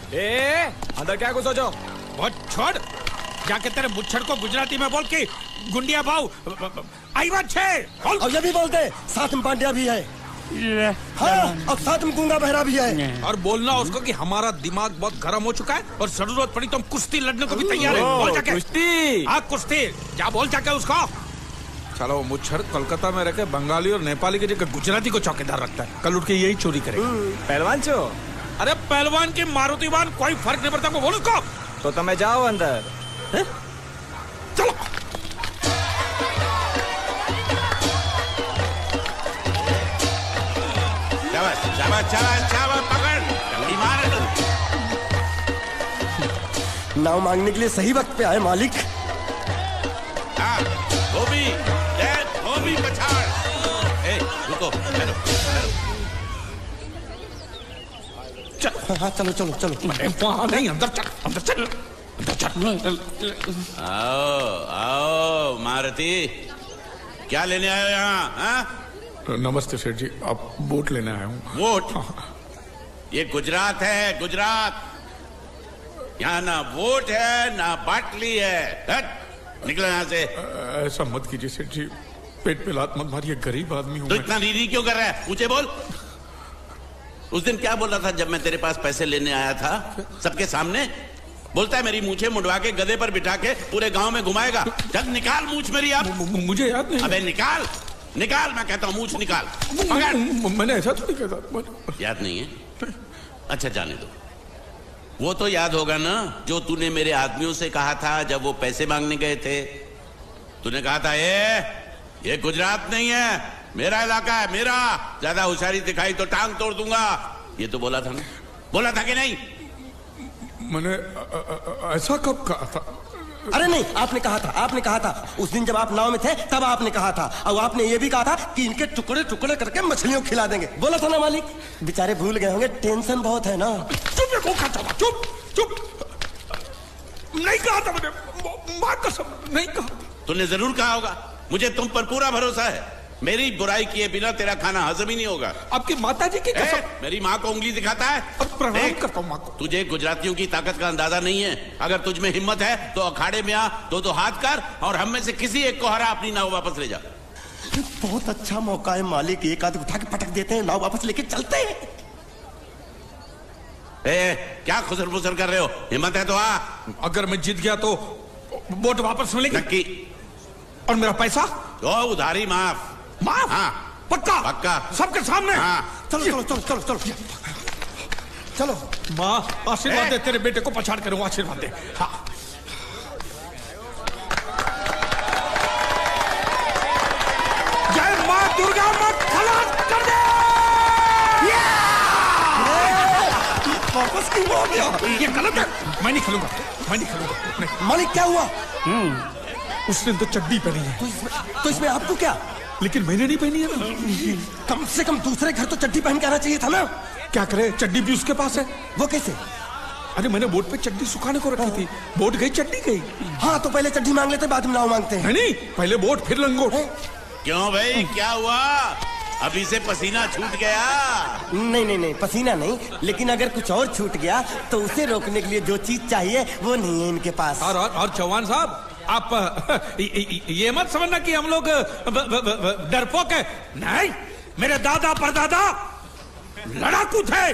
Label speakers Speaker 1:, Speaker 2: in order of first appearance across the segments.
Speaker 1: अंदर क्या घुसो जो?
Speaker 2: वो छोड़, जाके तेरे मुच्छड़ को गुजराती में बोल के गुंडिया भाव आईवा छे।
Speaker 3: और ये भी बोलते साथ में पांड्या भी है। हाँ, और साथ में गूंगा बहरा भी है।
Speaker 2: और बोलना उसको कि हमारा दिमाग बहुत गर्म हो चुका है और जरूरत पड़ी तो हम कुश्ती लड़ने को भी तैयार है। बोल जाके
Speaker 1: कुश्ती।
Speaker 2: हाँ कुश्ती, जा बोल जाके उसको। चलो मुच्छड़ कोलकाता में रहकर बंगाली और नेपाली की जगह गुजराती को चौकीदार रखता है, कल उठ के यही चोरी करेगा।
Speaker 1: पहलवान चो।
Speaker 2: अरे पहलवान की मारुति वाहन कोई फर्क नहीं पड़ता, बोल उसको।
Speaker 1: तो तुम्हें जाओ अंदर।
Speaker 2: चलो
Speaker 4: पकड़,
Speaker 3: नाव मांगने के लिए सही वक्त पे आए मालिक।
Speaker 4: धोबी पछाड़। रुको,
Speaker 3: हाँ चलो चलो चलो।
Speaker 2: वहां नहीं, अंदर चल, अंदर चल, अंदर चल।
Speaker 4: आओ मारुति, क्या लेने आए हो यहाँ?
Speaker 2: नमस्ते सेठ जी, आप वोट लेने आया हूँ।
Speaker 4: वोट? ये गुजरात है, गुजरात। यहाँ ना वोट है ना बाटली है। निकलो यहाँ से।
Speaker 2: ऐसा मत कीजिए सेठ जी, पेट पे लात मत मारिए, गरीब आदमी हूँ।
Speaker 4: तो इतना रीरी क्यों कर रहा है? मुझे बोल। उस दिन क्या बोला था जब मैं तेरे पास पैसे लेने आया था सबके सामने? बोलता है मेरी मूछें मुंडवा के गधे पर बिठा के पूरे गांव में घुमाएगा। चल निकाल मूछ मेरी अब।
Speaker 2: मुझे याद नहीं।
Speaker 4: अबे निकाल, निकाल, मैं कहता हूँ मूछ निकाल।
Speaker 2: मैंने ऐसा थोड़ी कहता।
Speaker 4: याद नहीं है? अच्छा जाने दो। वो तो याद होगा ना जो तूने मेरे आदमियों से कहा था जब वो पैसे मांगने गए थे। तूने कहा था ये गुजरात नहीं है, मेरा इलाका है, मेरा। ज्यादा होशियारी दिखाई तो टांग तोड़ दूंगा। ये तो बोला था ना? बोला था कि नहीं?
Speaker 2: मैंने ऐसा कब कहा था?
Speaker 3: अरे नहीं, आपने कहा था, आपने कहा था। उस दिन जब आप नाव में थे तब आपने कहा था। और आपने ये भी कहा था कि इनके टुकड़े टुकड़े करके मछलियों को खिला देंगे। बोला था ना मालिक? बेचारे भूल गए होंगे, टेंशन बहुत है ना।
Speaker 2: चुप चुप। नहीं कहा था मैंने, मां कसम नहीं कहा।
Speaker 4: तूने जरूर कहा होगा, मुझे तुम पर पूरा भरोसा है। मेरी बुराई किए बिना तेरा खाना हजम ही नहीं होगा।
Speaker 2: आपकी माता जी की कसम।
Speaker 4: मेरी माँ को उंगली दिखाता है।
Speaker 2: प्रणाम करता हूँ माँ को।
Speaker 4: तुझे गुजरातियों की ताकत का अंदाजा नहीं है। अगर तुझ में हिम्मत है तो अखाड़े में आ, दो हाथ कर और हम में से किसी एक को हरा अपनी नाव वापस ले जा।
Speaker 3: बहुत अच्छा मौका है मालिक, एक आदमी उठा के पटक देते हैं, नाव वापस लेके चलते हैं।
Speaker 4: क्या खुसर फुसर कर रहे हो? हिम्मत है तो आ।
Speaker 2: अगर मैं जीत गया तो वोट वापस मिलेगी?
Speaker 4: नक्की।
Speaker 2: और मेरा पैसा?
Speaker 4: तो उधारी माफ।
Speaker 2: माफ?
Speaker 4: हाँ
Speaker 2: पक्का?
Speaker 4: पक्का,
Speaker 2: सबके सामने।
Speaker 4: हाँ।
Speaker 3: चलो चलो चलो चलो चलो चलो।
Speaker 2: माँ आशीर्वाद दे, तेरे बेटे को पछाड़ करूँ, आशीर्वाद दे। हाँ। जय माँ दुर्गा, मत खलास कर दे।
Speaker 3: वापस क्यों हो गया?
Speaker 2: ये गलत है, मैं नहीं खेलूंगा, मैं नहीं खेलूंगा।
Speaker 3: मालिक क्या हुआ?
Speaker 2: उसने तो चड्डी पहनी है।
Speaker 3: तो इसमें आपको क्या?
Speaker 2: लेकिन मैंने नहीं पहनी है ना।
Speaker 3: कम से कम दूसरे घर तो चड्डी पहन के आना चाहिए था ना।
Speaker 2: क्या करे, चड्डी भी उसके पास है।
Speaker 3: वो कैसे?
Speaker 2: अरे मैंने बोट पे चड्डी सुखाने को रखी थी, बोट गई चड्डी गई।
Speaker 3: हाँ तो पहले चड्डी मांग लेते, बाद में नाव मांगते हैं।
Speaker 2: नहीं, पहले बोट फिर लंगोट।
Speaker 4: क्यों भाई, क्या हुआ? अभी से पसीना छूट गया?
Speaker 3: नहीं नहीं नहीं, पसीना नहीं, लेकिन अगर कुछ और छूट गया तो उसे रोकने के लिए जो चीज चाहिए वो नहीं है इनके पास।
Speaker 2: और चौहान साहब, आप ये मत समझना कि हम लोग डरपोक है। नहीं, मेरे दादा परदादा लड़ाकू थे।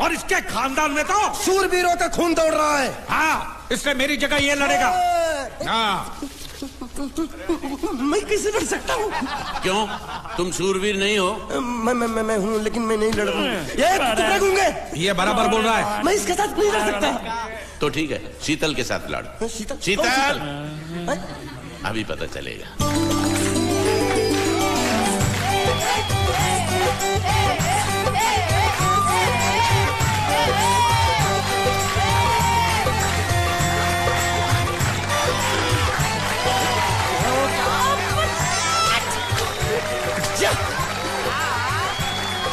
Speaker 2: और इसके खानदान में तो
Speaker 3: शूरवीरों का खून दौड़ रहा है।
Speaker 2: हाँ, इसलिए मेरी जगह ये लड़ेगा। हाँ।
Speaker 3: मैं कैसे लड़ सकता हूँ?
Speaker 4: क्यों, तुम शूरवीर नहीं हो?
Speaker 3: मैं हूँ, लेकिन मैं नहीं लड़ूंगा।
Speaker 2: ये बराबर बोल रहा है।
Speaker 3: मैं इसके साथ नहीं लड़ सकता।
Speaker 4: तो ठीक है, शीतल के साथ लड़। शीतल, अभी पता चलेगा।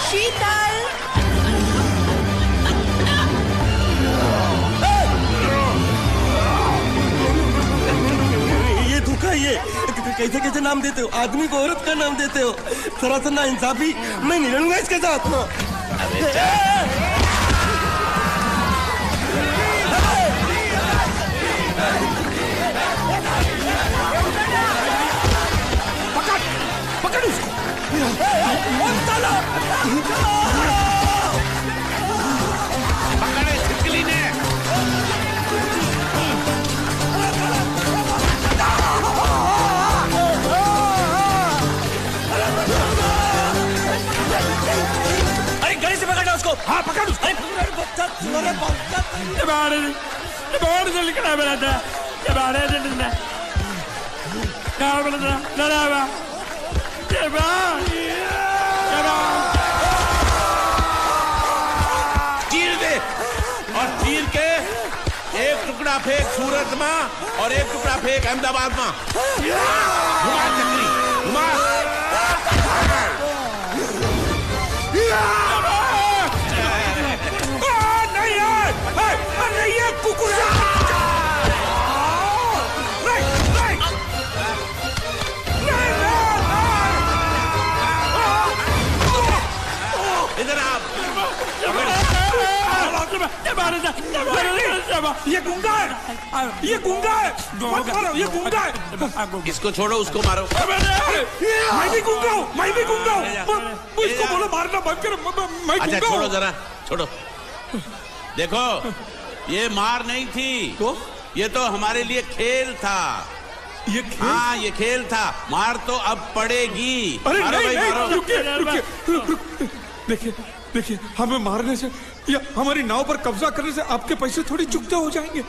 Speaker 5: शीतल,
Speaker 3: ये धोखा, ये कैसे कैसे नाम देते हो? आदमी को औरत का नाम देते हो, थोड़ा सा ना इंसाफी। मैं नहीं लड़ूंगा इसके साथ।
Speaker 5: लिखना मेरा था
Speaker 4: चीर दे और चीर के एक टुकड़ा फेंक सूरत में और एक टुकड़ा फेंक अहमदाबाद में। घुमा चक्री घुमा।
Speaker 2: नहीं ये कुकुर
Speaker 4: इधर आप।
Speaker 2: ये गुंगा है, ये गुंगा है, मत मारो, ये गुंगा है।
Speaker 4: इसको छोड़ो उसको मारो।
Speaker 2: मैं भी गुंगा हूँ, मैं भी गुंगा हूँ। इसको बोलो मारना बंद करो, मैं
Speaker 4: अच्छा
Speaker 2: गुंगा
Speaker 4: छोड़ो
Speaker 2: हूँ।
Speaker 4: जरा छोड़ो। देखो ये मार नहीं थी
Speaker 2: तो
Speaker 4: ये तो हमारे लिए खेल था।
Speaker 2: ये खेल?
Speaker 4: हाँ ये खेल था। मार तो अब पड़ेगी।
Speaker 2: अरे
Speaker 4: मारो
Speaker 2: नहीं,
Speaker 4: भाई,
Speaker 2: नहीं,
Speaker 4: मारो।
Speaker 2: रुकिए, देखिए देखिए हमें मारने से या हमारी नाव पर कब्जा करने से आपके पैसे थोड़ी चुकते हो जाएंगे।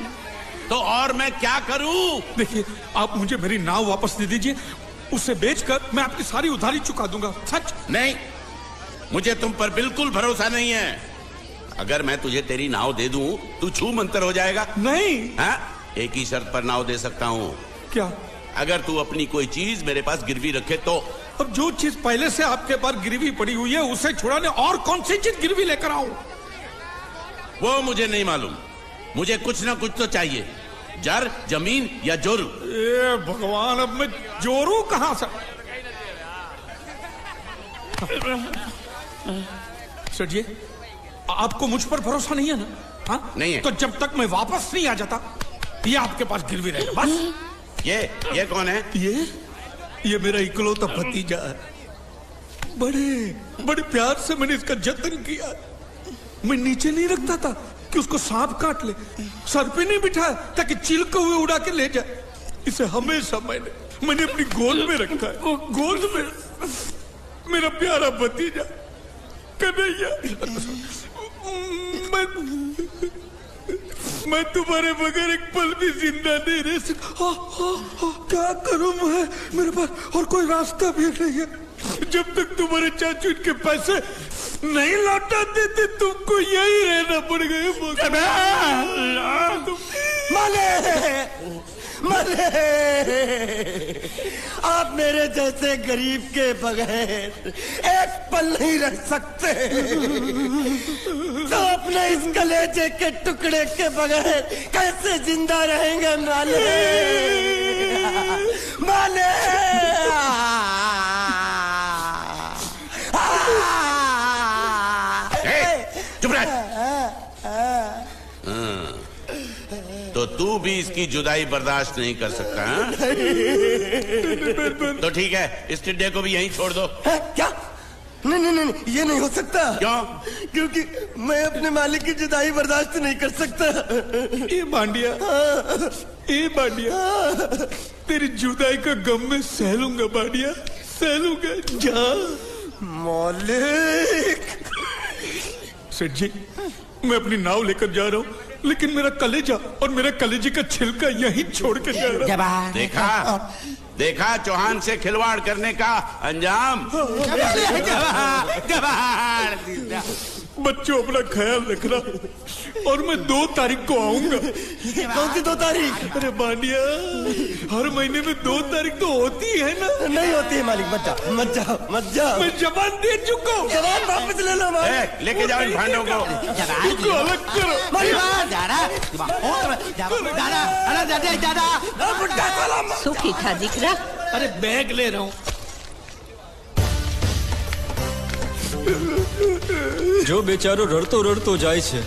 Speaker 4: तो और मैं क्या करूं?
Speaker 2: देखिए आप मुझे मेरी नाव वापस दे दीजिए, उसे बेचकर मैं आपकी सारी उधारी चुका दूंगा। सच
Speaker 4: नहीं, मुझे तुम पर बिल्कुल भरोसा नहीं है। अगर मैं तुझे तेरी नाव दे दूं तू छू मंतर हो जाएगा।
Speaker 2: नहीं।
Speaker 4: हाँ? एक ही शर्त पर नाव दे सकता हूं।
Speaker 2: क्या?
Speaker 4: अगर तू अपनी कोई चीज मेरे पास गिरवी रखे तो।
Speaker 2: अब जो चीज पहले से आपके पास गिरवी पड़ी हुई है उसे छुड़ाने और कौन सी चीज गिरवी लेकर आऊं?
Speaker 4: वो मुझे नहीं मालूम। मुझे कुछ ना कुछ तो चाहिए। जर, जमीन या जोरू।
Speaker 2: ए भगवान, अब मैं जोरू कहां से? सर जी आपको मुझ पर भरोसा नहीं है ना? हाँ?
Speaker 4: नहीं है।
Speaker 2: तो जब तक मैं वापस नहीं आ जाता ये आपके पास गिरवी रहेगा बस।
Speaker 4: ये कौन है?
Speaker 2: ये मेरा इकलौता भतीजा है। बड़े बड़े प्यार से मैंने इसका जतन किया। मैं नीचे नहीं रखता था कि उसको सांप काट ले, सर पे नहीं बिठाया ताकि चिलके हुए उड़ा के ले जाए। इसे हमेशा मैंने अपनी गोद में रखा है। गोद में मेरा प्यारा भतीजा कन्हैया। मैं तुम्हारे बगैर एक पल भी जिंदा नहीं रह सकता। क्या करूं मैं? मेरे पास और कोई रास्ता भी नहीं है। जब तक तुम्हारे चाचू इनके पैसे नहीं लौटा देते तुमको यही रहना पड़ेगा।
Speaker 3: मले आप मेरे जैसे गरीब के बगैर एक पल नहीं रह सकते। तो अपने इस कलेजे के टुकड़े के बगैर कैसे जिंदा रहेंगे माले? माले
Speaker 4: चुप रह। तो तू भी इसकी जुदाई बर्दाश्त नहीं कर सकता है? तो ठीक है, इस टिड्डे को भी यहीं छोड़ दो।
Speaker 3: क्या? नहीं, ये नहीं हो सकता।
Speaker 4: क्यों?
Speaker 3: क्योंकि मैं अपने मालिक की जुदाई बर्दाश्त नहीं कर सकता।
Speaker 2: ये बांडिया तेरी जुदाई का गम में सह लूंगा बांडिया, सह लूंगा। जा
Speaker 3: मालिक।
Speaker 2: सेठ जी मैं अपनी नाव लेकर जा रहा हूँ, लेकिन मेरा कलेजा और मेरा कलेजे का छिलका यहीं छोड़ के जा रहा हूँ।
Speaker 4: देखा चौहान से खिलवाड़ करने का अंजाम।
Speaker 2: बच्चों अपना ख्याल रखना और मैं 2 तारीख को आऊंगा।
Speaker 3: कौन सी 2 तारीख?
Speaker 2: अरे बांडिया हर महीने में 2 तारीख तो होती है ना?
Speaker 3: नहीं होती है मालिक। मत जाओ।
Speaker 2: मैं जबान दे चुका हूँ।
Speaker 3: जबान वापस ले लो मालिक।
Speaker 4: लेके जाओ इन भांडों को।
Speaker 2: इनको अलग करो।
Speaker 6: सुखी था दिखरा।
Speaker 2: अरे बैग ले रहा हूँ।
Speaker 1: જો બેચારો રડતો રડતો જાય છે